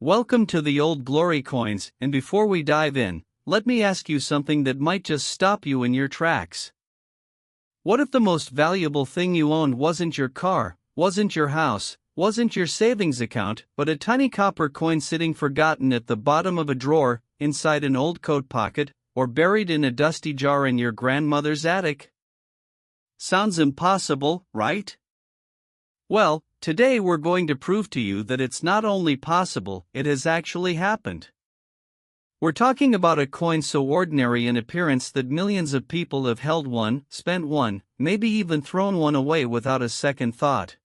Welcome to the Old Glory Coins, and before we dive in, let me ask you something that might just stop you in your tracks. What if the most valuable thing you owned wasn't your car, wasn't your house, wasn't your savings account, but a tiny copper coin sitting forgotten at the bottom of a drawer, inside an old coat pocket, or buried in a dusty jar in your grandmother's attic? Sounds impossible, right? Well, today we're going to prove to you that it's not only possible, it has actually happened. We're talking about a coin so ordinary in appearance that millions of people have held one, spent one, maybe even thrown one away without a second thought.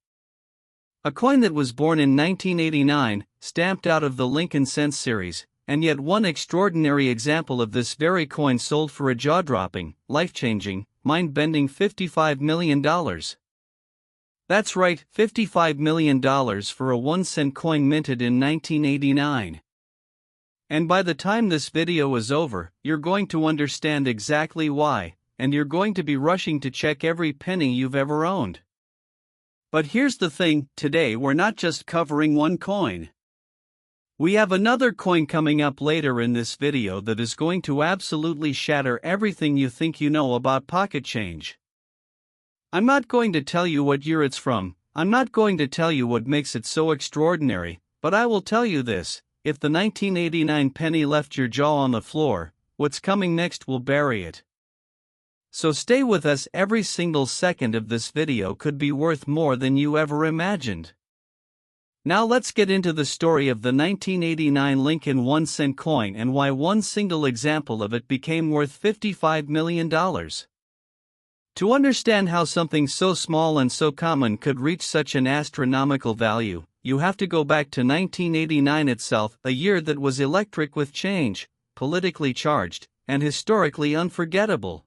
A coin that was born in 1989, stamped out of the Lincoln Cents series, and yet one extraordinary example of this very coin sold for a jaw-dropping, life-changing, mind-bending $55 million. That's right, $55 million for a 1-cent coin minted in 1989. And by the time this video is over, you're going to understand exactly why, and you're going to be rushing to check every penny you've ever owned. But here's the thing, today we're not just covering one coin. We have another coin coming up later in this video that is going to absolutely shatter everything you think you know about pocket change. I'm not going to tell you what year it's from, I'm not going to tell you what makes it so extraordinary, but I will tell you this: if the 1989 penny left your jaw on the floor, what's coming next will bury it. So stay with us, every single second of this video could be worth more than you ever imagined. Now let's get into the story of the 1989 Lincoln 1-cent coin and why one single example of it became worth $55 million. To understand how something so small and so common could reach such an astronomical value, you have to go back to 1989 itself, a year that was electric with change, politically charged, and historically unforgettable.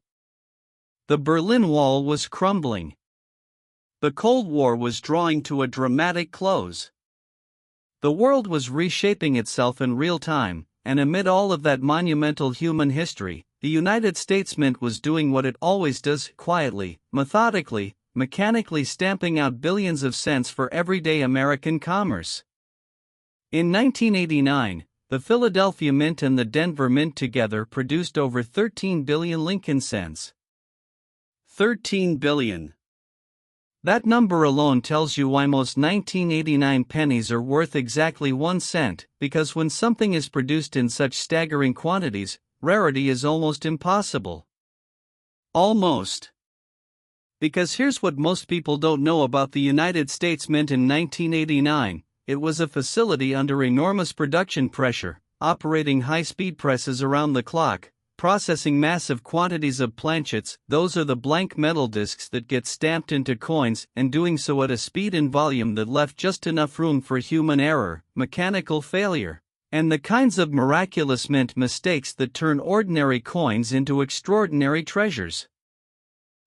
The Berlin Wall was crumbling. The Cold War was drawing to a dramatic close. The world was reshaping itself in real time, and amid all of that monumental human history, the United States Mint was doing what it always does: quietly, methodically, mechanically stamping out billions of cents for everyday American commerce. In 1989, the Philadelphia Mint and the Denver Mint together produced over 13 billion Lincoln cents. 13 billion. That number alone tells you why most 1989 pennies are worth exactly 1 cent, because when something is produced in such staggering quantities, rarity is almost impossible. Almost. Because here's what most people don't know about the United States Mint in 1989, it was a facility under enormous production pressure, operating high-speed presses around the clock, processing massive quantities of planchets, those are the blank metal discs that get stamped into coins, and doing so at a speed and volume that left just enough room for human error, mechanical failure, and the kinds of miraculous mint mistakes that turn ordinary coins into extraordinary treasures.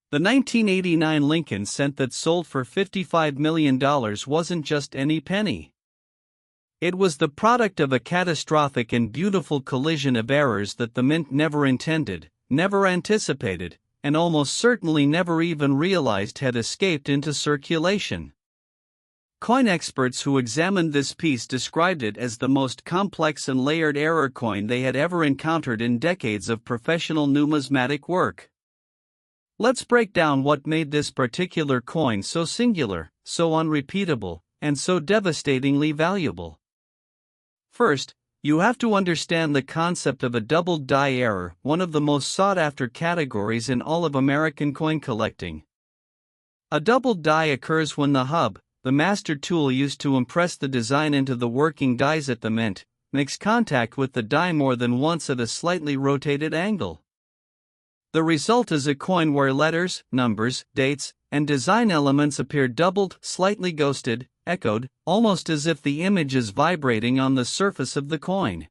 The 1989 Lincoln cent that sold for $55 million wasn't just any penny. It was the product of a catastrophic and beautiful collision of errors that the mint never intended, never anticipated, and almost certainly never even realized had escaped into circulation. Coin experts who examined this piece described it as the most complex and layered error coin they had ever encountered in decades of professional numismatic work. Let's break down what made this particular coin so singular, so unrepeatable, and so devastatingly valuable. First, you have to understand the concept of a doubled die error, one of the most sought-after categories in all of American coin collecting. A doubled die occurs when the hub, the master tool used to impress the design into the working dies at the mint, makes contact with the die more than once at a slightly rotated angle. The result is a coin where letters, numbers, dates, and design elements appear doubled, slightly ghosted, echoed, almost as if the image is vibrating on the surface of the coin.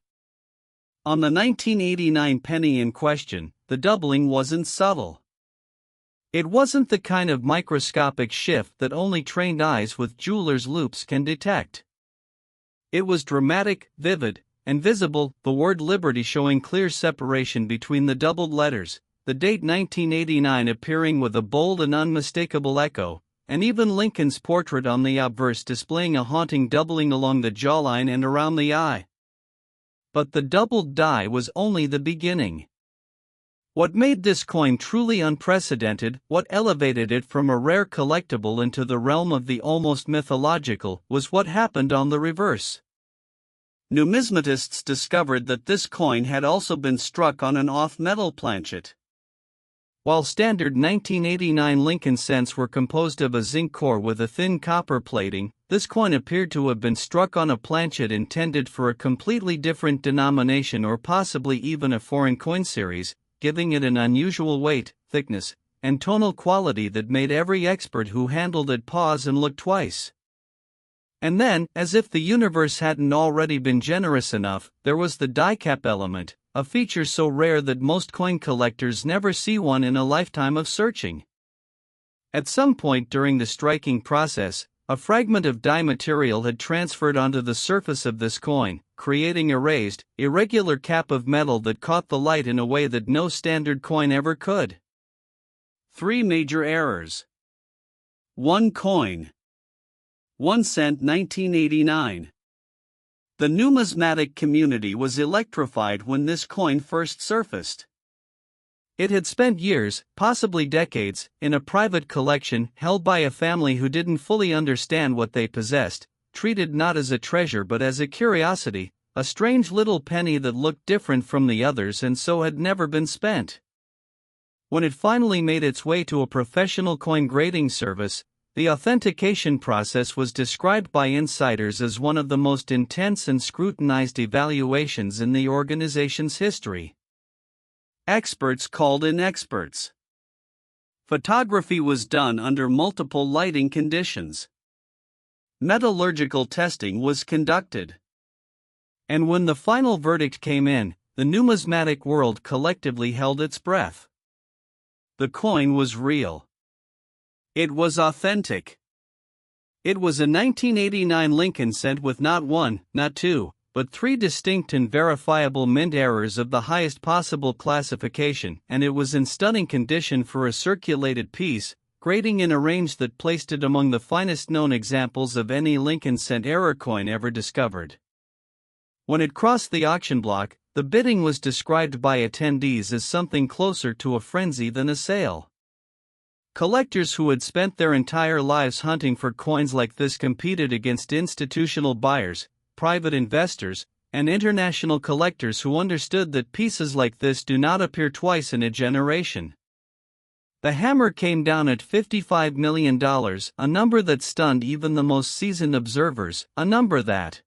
On the 1989 penny in question, the doubling wasn't subtle. It wasn't the kind of microscopic shift that only trained eyes with jeweler's loupes can detect. It was dramatic, vivid, and visible, the word Liberty showing clear separation between the doubled letters, the date 1989 appearing with a bold and unmistakable echo, and even Lincoln's portrait on the obverse displaying a haunting doubling along the jawline and around the eye. But the doubled die was only the beginning. What made this coin truly unprecedented, what elevated it from a rare collectible into the realm of the almost mythological, was what happened on the reverse. Numismatists discovered that this coin had also been struck on an off-metal planchet. While standard 1989 Lincoln cents were composed of a zinc core with a thin copper plating, this coin appeared to have been struck on a planchet intended for a completely different denomination or possibly even a foreign coin series, giving it an unusual weight, thickness, and tonal quality that made every expert who handled it pause and look twice. And then, as if the universe hadn't already been generous enough, there was the die cap element, a feature so rare that most coin collectors never see one in a lifetime of searching. At some point during the striking process, a fragment of die material had transferred onto the surface of this coin, creating a raised, irregular cap of metal that caught the light in a way that no standard coin ever could. 3 major errors. 1 coin. 1 cent 1989. The numismatic community was electrified when this coin first surfaced. It had spent years, possibly decades, in a private collection held by a family who didn't fully understand what they possessed, treated not as a treasure but as a curiosity, a strange little penny that looked different from the others and so had never been spent. When it finally made its way to a professional coin grading service, the authentication process was described by insiders as one of the most intense and scrutinized evaluations in the organization's history. Experts called in experts. Photography was done under multiple lighting conditions. Metallurgical testing was conducted. And when the final verdict came in, the numismatic world collectively held its breath. The coin was real. It was authentic. It was a 1989 Lincoln cent with not 1, not 2, but 3 distinct and verifiable mint errors of the highest possible classification, and it was in stunning condition for a circulated piece, grading in a range that placed it among the finest known examples of any Lincoln cent error coin ever discovered. When it crossed the auction block, the bidding was described by attendees as something closer to a frenzy than a sale. Collectors who had spent their entire lives hunting for coins like this competed against institutional buyers, private investors, and international collectors who understood that pieces like this do not appear twice in a generation. The hammer came down at $55 million, a number that stunned even the most seasoned observers, a number that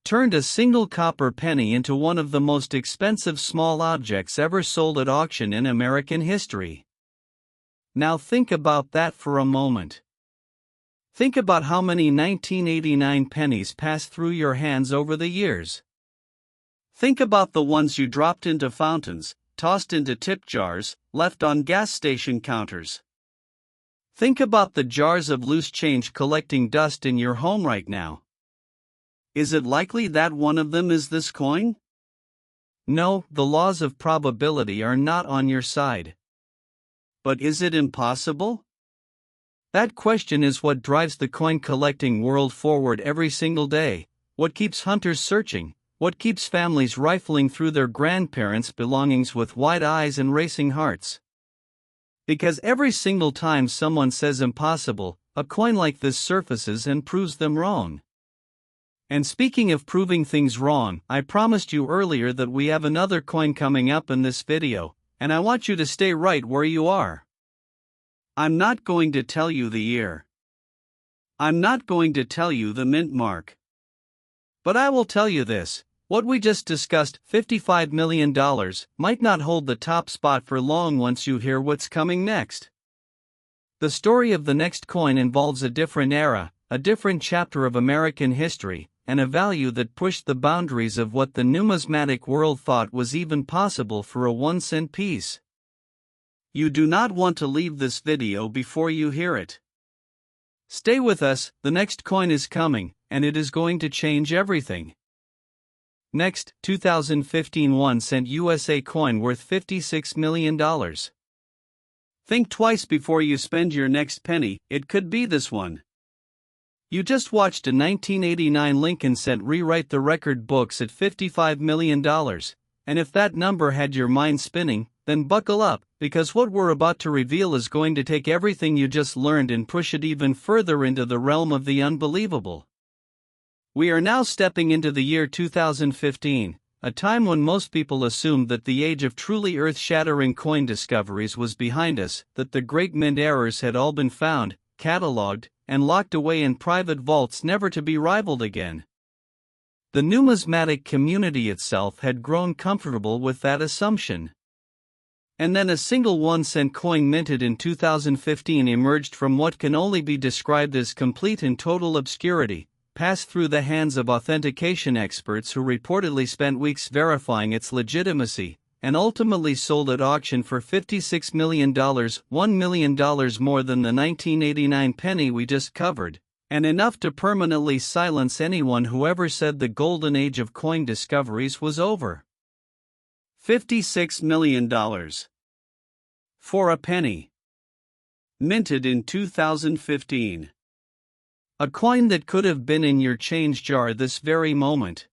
turned a single copper penny into one of the most expensive small objects ever sold at auction in American history. Now think about that for a moment. Think about how many 1989 pennies passed through your hands over the years. Think about the ones you dropped into fountains, tossed into tip jars, left on gas station counters. Think about the jars of loose change collecting dust in your home right now. Is it likely that one of them is this coin? No, the laws of probability are not on your side. But is it impossible? That question is what drives the coin collecting world forward every single day, what keeps hunters searching, what keeps families rifling through their grandparents' belongings with wide eyes and racing hearts. Because every single time someone says impossible, a coin like this surfaces and proves them wrong. And speaking of proving things wrong, I promised you earlier that we have another coin coming up in this video, and I want you to stay right where you are. I'm not going to tell you the year. I'm not going to tell you the mint mark. But I will tell you this, what we just discussed, $55 million, might not hold the top spot for long once you hear what's coming next. The story of the next coin involves a different era, a different chapter of American history, and a value that pushed the boundaries of what the numismatic world thought was even possible for a 1-cent piece. You do not want to leave this video before you hear it. Stay with us, the next coin is coming, and it is going to change everything. Next, 2015 1-cent USA coin worth $56 million. Think twice before you spend your next penny, it could be this one. You just watched a 1989 Lincoln cent rewrite the record books at $55 million, and if that number had your mind spinning, then buckle up, because what we're about to reveal is going to take everything you just learned and push it even further into the realm of the unbelievable. We are now stepping into the year 2015, a time when most people assumed that the age of truly earth-shattering coin discoveries was behind us, that the great mint errors had all been found, catalogued, and locked away in private vaults never to be rivaled again. The numismatic community itself had grown comfortable with that assumption. And then a single 1-cent coin minted in 2015 emerged from what can only be described as complete and total obscurity, passed through the hands of authentication experts who reportedly spent weeks verifying its legitimacy, and ultimately sold at auction for $56 million, $1 million more than the 1989 penny we just covered, and enough to permanently silence anyone who ever said the golden age of coin discoveries was over. $56 million. For a penny. Minted in 2015. A coin that could have been in your change jar this very moment.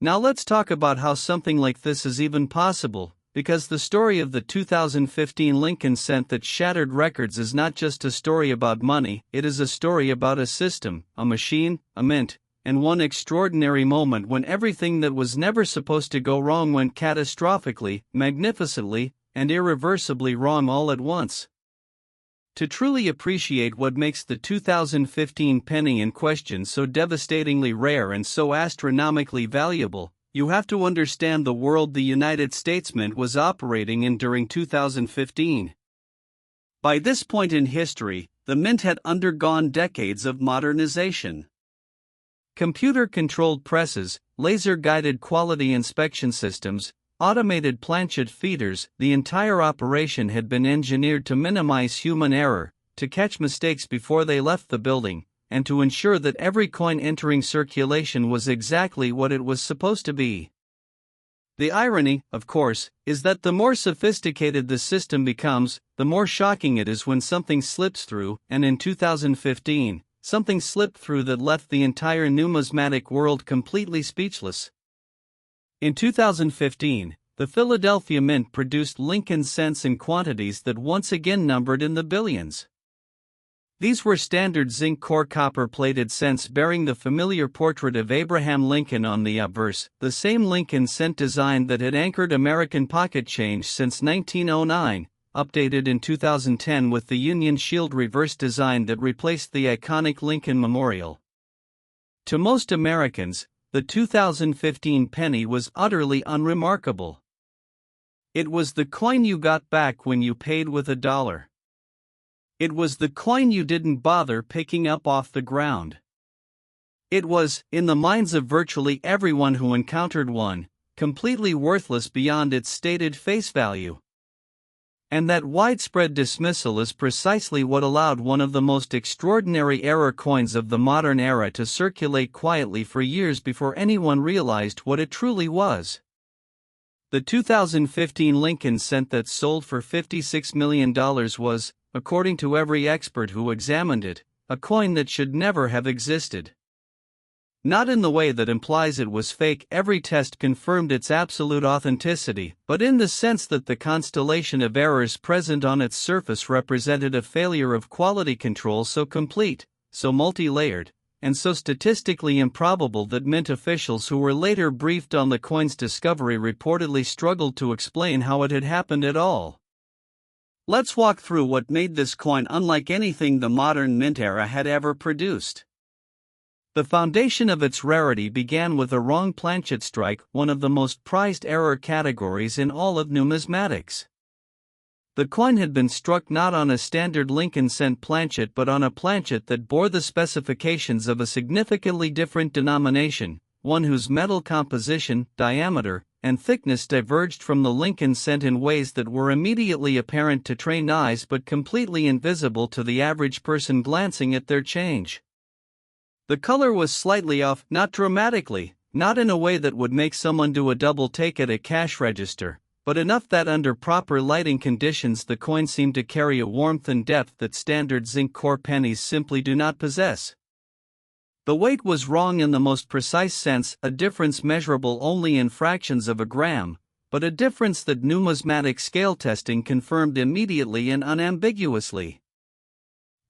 Now let's talk about how something like this is even possible, because the story of the 2015 Lincoln cent that shattered records is not just a story about money, it is a story about a system, a machine, a mint, and one extraordinary moment when everything that was never supposed to go wrong went catastrophically, magnificently, and irreversibly wrong all at once. To truly appreciate what makes the 2015 penny in question so devastatingly rare and so astronomically valuable, you have to understand the world the United States Mint was operating in during 2015. By this point in history, the mint had undergone decades of modernization. Computer-controlled presses, laser-guided quality inspection systems, automated planchet feeders, the entire operation had been engineered to minimize human error, to catch mistakes before they left the building, and to ensure that every coin entering circulation was exactly what it was supposed to be. The irony, of course, is that the more sophisticated the system becomes, the more shocking it is when something slips through, and in 2015, something slipped through that left the entire numismatic world completely speechless. In 2015, the Philadelphia Mint produced Lincoln cents in quantities that once again numbered in the billions. These were standard zinc core copper-plated cents bearing the familiar portrait of Abraham Lincoln on the obverse, the same Lincoln cent design that had anchored American pocket change since 1909, updated in 2010 with the Union Shield reverse design that replaced the iconic Lincoln Memorial. To most Americans, the 2015 penny was utterly unremarkable. It was the coin you got back when you paid with $1. It was the coin you didn't bother picking up off the ground. It was, in the minds of virtually everyone who encountered one, completely worthless beyond its stated face value. And that widespread dismissal is precisely what allowed one of the most extraordinary error coins of the modern era to circulate quietly for years before anyone realized what it truly was. The 2015 Lincoln cent that sold for $56 million was, according to every expert who examined it, a coin that should never have existed. Not in the way that implies it was fake, every test confirmed its absolute authenticity, but in the sense that the constellation of errors present on its surface represented a failure of quality control so complete, so multi-layered, and so statistically improbable that mint officials who were later briefed on the coin's discovery reportedly struggled to explain how it had happened at all. Let's walk through what made this coin unlike anything the modern mint era had ever produced. The foundation of its rarity began with a wrong planchet strike, one of the most prized error categories in all of numismatics. The coin had been struck not on a standard Lincoln cent planchet but on a planchet that bore the specifications of a significantly different denomination, one whose metal composition, diameter, and thickness diverged from the Lincoln cent in ways that were immediately apparent to trained eyes but completely invisible to the average person glancing at their change. The color was slightly off, not dramatically, not in a way that would make someone do a double take at a cash register, but enough that under proper lighting conditions the coin seemed to carry a warmth and depth that standard zinc core pennies simply do not possess. The weight was wrong in the most precise sense, a difference measurable only in fractions of a gram, but a difference that numismatic scale testing confirmed immediately and unambiguously.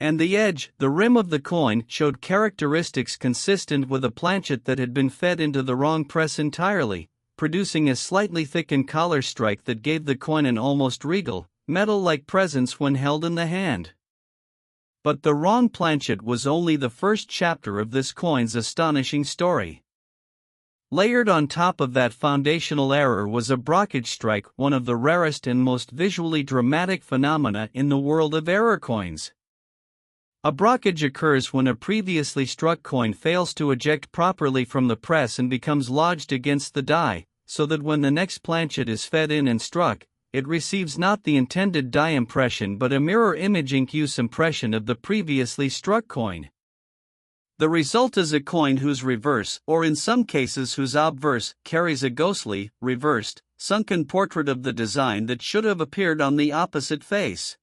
And the edge, the rim of the coin, showed characteristics consistent with a planchet that had been fed into the wrong press entirely, producing a slightly thickened collar strike that gave the coin an almost regal, metal-like presence when held in the hand. But the wrong planchet was only the first chapter of this coin's astonishing story. Layered on top of that foundational error was a brockage strike, one of the rarest and most visually dramatic phenomena in the world of error coins. A brockage occurs when a previously struck coin fails to eject properly from the press and becomes lodged against the die, so that when the next planchet is fed in and struck, it receives not the intended die impression but a mirror image ink-use impression of the previously struck coin. The result is a coin whose reverse, or in some cases whose obverse, carries a ghostly, reversed, sunken portrait of the design that should have appeared on the opposite face.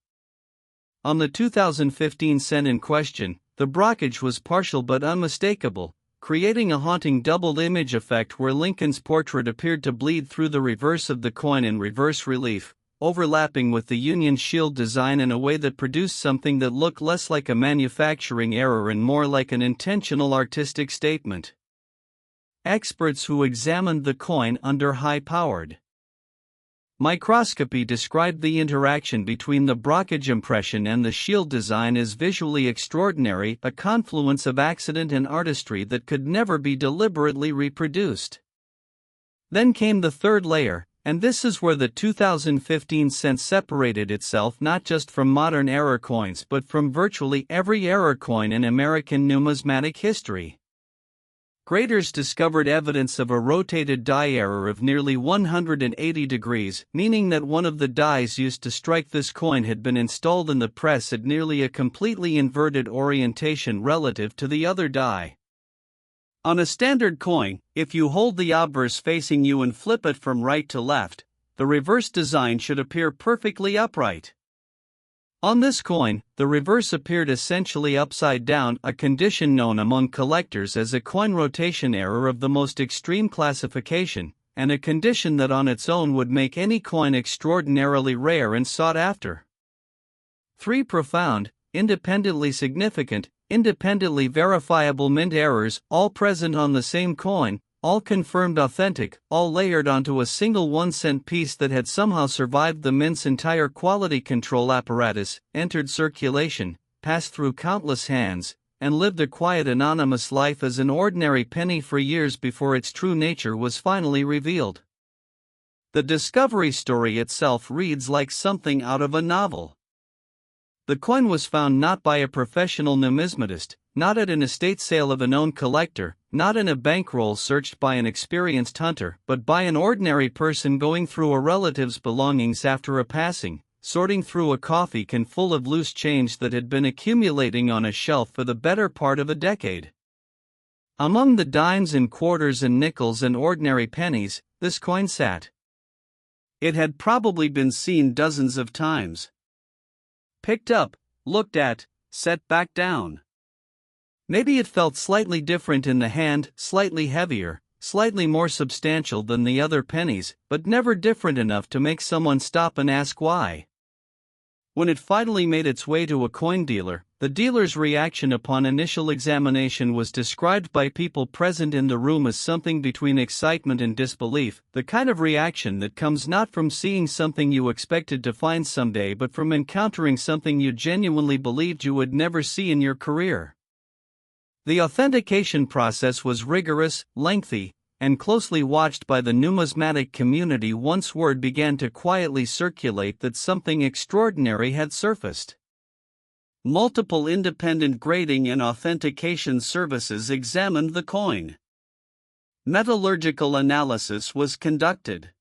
On the 2015 cent in question, the brockage was partial but unmistakable, creating a haunting doubled image effect where Lincoln's portrait appeared to bleed through the reverse of the coin in reverse relief, overlapping with the Union Shield design in a way that produced something that looked less like a manufacturing error and more like an intentional artistic statement. Experts who examined the coin under high-powered microscopy described the interaction between the brockage impression and the shield design as visually extraordinary, a confluence of accident and artistry that could never be deliberately reproduced. Then came the third layer, and this is where the 2015 cent separated itself not just from modern error coins but from virtually every error coin in American numismatic history. Graders discovered evidence of a rotated die error of nearly 180 degrees, meaning that one of the dies used to strike this coin had been installed in the press at nearly a completely inverted orientation relative to the other die. On a standard coin, if you hold the obverse facing you and flip it from right to left, the reverse design should appear perfectly upright. On this coin, the reverse appeared essentially upside down, a condition known among collectors as a coin rotation error of the most extreme classification, and a condition that on its own would make any coin extraordinarily rare and sought after. Three profound, independently significant, independently verifiable mint errors, all present on the same coin, all confirmed authentic, all layered onto a single 1-cent piece that had somehow survived the mint's entire quality control apparatus, entered circulation, passed through countless hands, and lived a quiet anonymous life as an ordinary penny for years before its true nature was finally revealed. The discovery story itself reads like something out of a novel. The coin was found not by a professional numismatist, not at an estate sale of a known collector, not in a bankroll searched by an experienced hunter, but by an ordinary person going through a relative's belongings after a passing, sorting through a coffee can full of loose change that had been accumulating on a shelf for the better part of a decade. Among the dimes and quarters and nickels and ordinary pennies, this coin sat. It had probably been seen dozens of times. Picked up, looked at, set back down. Maybe it felt slightly different in the hand, slightly heavier, slightly more substantial than the other pennies, but never different enough to make someone stop and ask why. When it finally made its way to a coin dealer, the dealer's reaction upon initial examination was described by people present in the room as something between excitement and disbelief, the kind of reaction that comes not from seeing something you expected to find someday but from encountering something you genuinely believed you would never see in your career. The authentication process was rigorous, lengthy, and closely watched by the numismatic community once word began to quietly circulate that something extraordinary had surfaced. Multiple independent grading and authentication services examined the coin. Metallurgical analysis was conducted.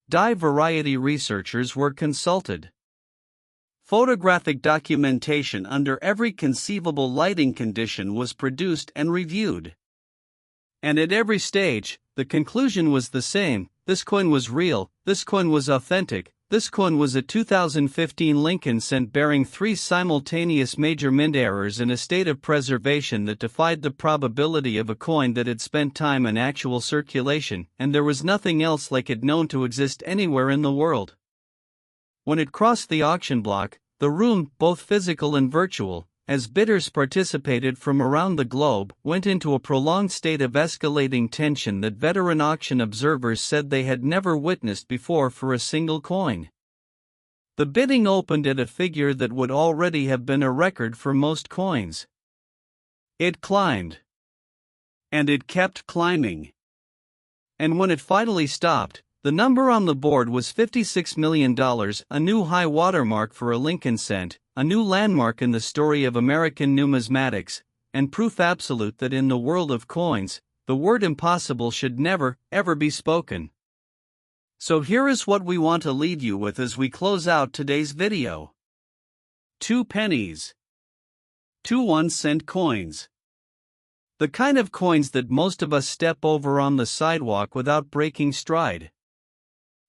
Die variety researchers were consulted. Photographic documentation under every conceivable lighting condition was produced and reviewed. And at every stage, the conclusion was the same: this coin was real, this coin was authentic, this coin was a 2015 Lincoln cent bearing 3 simultaneous major mint errors in a state of preservation that defied the probability of a coin that had spent time in actual circulation, and there was nothing else like it known to exist anywhere in the world. When it crossed the auction block, the room, both physical and virtual, as bidders participated from around the globe, went into a prolonged state of escalating tension that veteran auction observers said they had never witnessed before for a single coin. The bidding opened at a figure that would already have been a record for most coins. It climbed. And it kept climbing. And when it finally stopped, the number on the board was $56 million, a new high watermark for a Lincoln cent, a new landmark in the story of American numismatics, and proof absolute that in the world of coins, the word impossible should never, ever be spoken. So here is what we want to leave you with as we close out today's video. 2 pennies. 2 1-cent coins. The kind of coins that most of us step over on the sidewalk without breaking stride.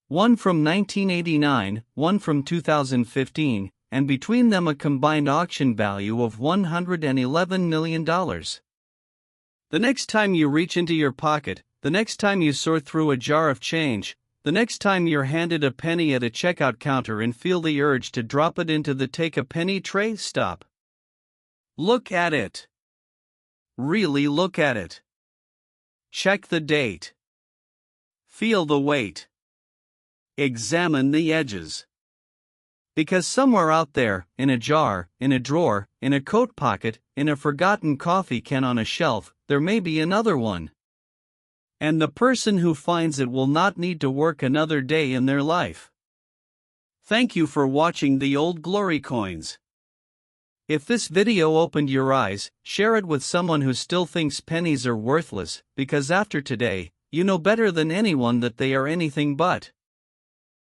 One from 1989, one from 2015, and between them a combined auction value of $111 million. The next time you reach into your pocket, the next time you sort through a jar of change, the next time you're handed a penny at a checkout counter and feel the urge to drop it into the take a penny tray, stop. Look at it. Really look at it. Check the date. Feel the weight. Examine the edges. Because somewhere out there, in a jar, in a drawer, in a coat pocket, in a forgotten coffee can on a shelf, there may be another one. And the person who finds it will not need to work another day in their life. Thank you for watching the Old Glory Coins. If this video opened your eyes, share it with someone who still thinks pennies are worthless, because after today, you know better than anyone that they are anything but.